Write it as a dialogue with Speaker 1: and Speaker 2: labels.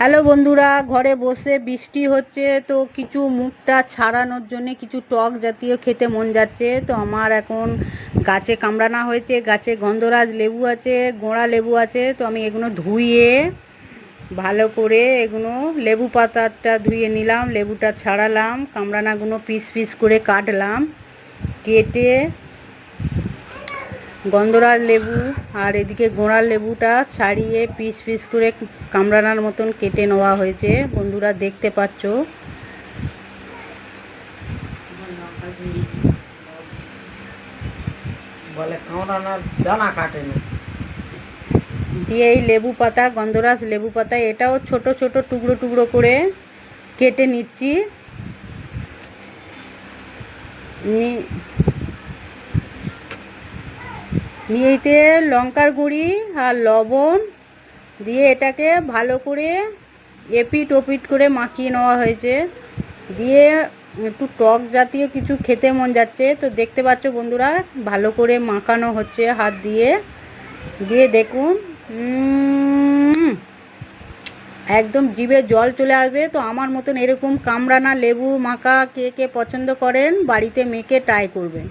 Speaker 1: Hello বন্ধুরা, ঘরে বসে বৃষ্টি হচ্ছে তো কিছু মুখটা ছাড়ানোর জন্য কিছু টক জাতীয় খেতে মন যাচ্ছে। তো আমার এখন গাছে কামড়ানা হয়েছে, গাছে গন্ধরাজ লেবু আছে, গোঁড়া লেবু আছে। তো আমি এগুলো ধুয়ে ভালো করে এগুলো লেবু পাতাটা ধুয়ে নিলাম, লেবুটা ছাড়ালাম, কামড়ানাগুলো পিস পিস করে কাটলাম, কেটে গন্ধরাজ লেবু আর এদিকে গোঁড়া লেবুটা ছাড়িয়ে পিস পিস করে কামড়ানোর মতন কেটে নেওয়া হয়েছে। বন্ধুরা দেখতে পাচ্ছ। দিয়ে এই লেবু পাতা, গন্ধরাজ লেবু পাতা, এটাও ছোট ছোট টুকরো টুকরো করে কেটে নিচ্ছি। নিয়েতে লঙ্কার গুঁড়ি আর লবণ দিয়ে এটাকে ভালো করে এপিট ওপিট করে মাখিয়ে নেওয়া হয়েছে। দিয়ে একটু টক জাতীয় কিছু খেতে মন যাচ্ছে। তো দেখতে পাচ্ছ বন্ধুরা, ভালো করে মাখানো হচ্ছে হাত দিয়ে। দিয়ে দেখুন, একদম জিভে জল চলে আসবে। তো আমার মতন এরকম কামড়ানা লেবু মাখা কে কে পছন্দ করেন, বাড়িতে মেখে ট্রাই করবেন।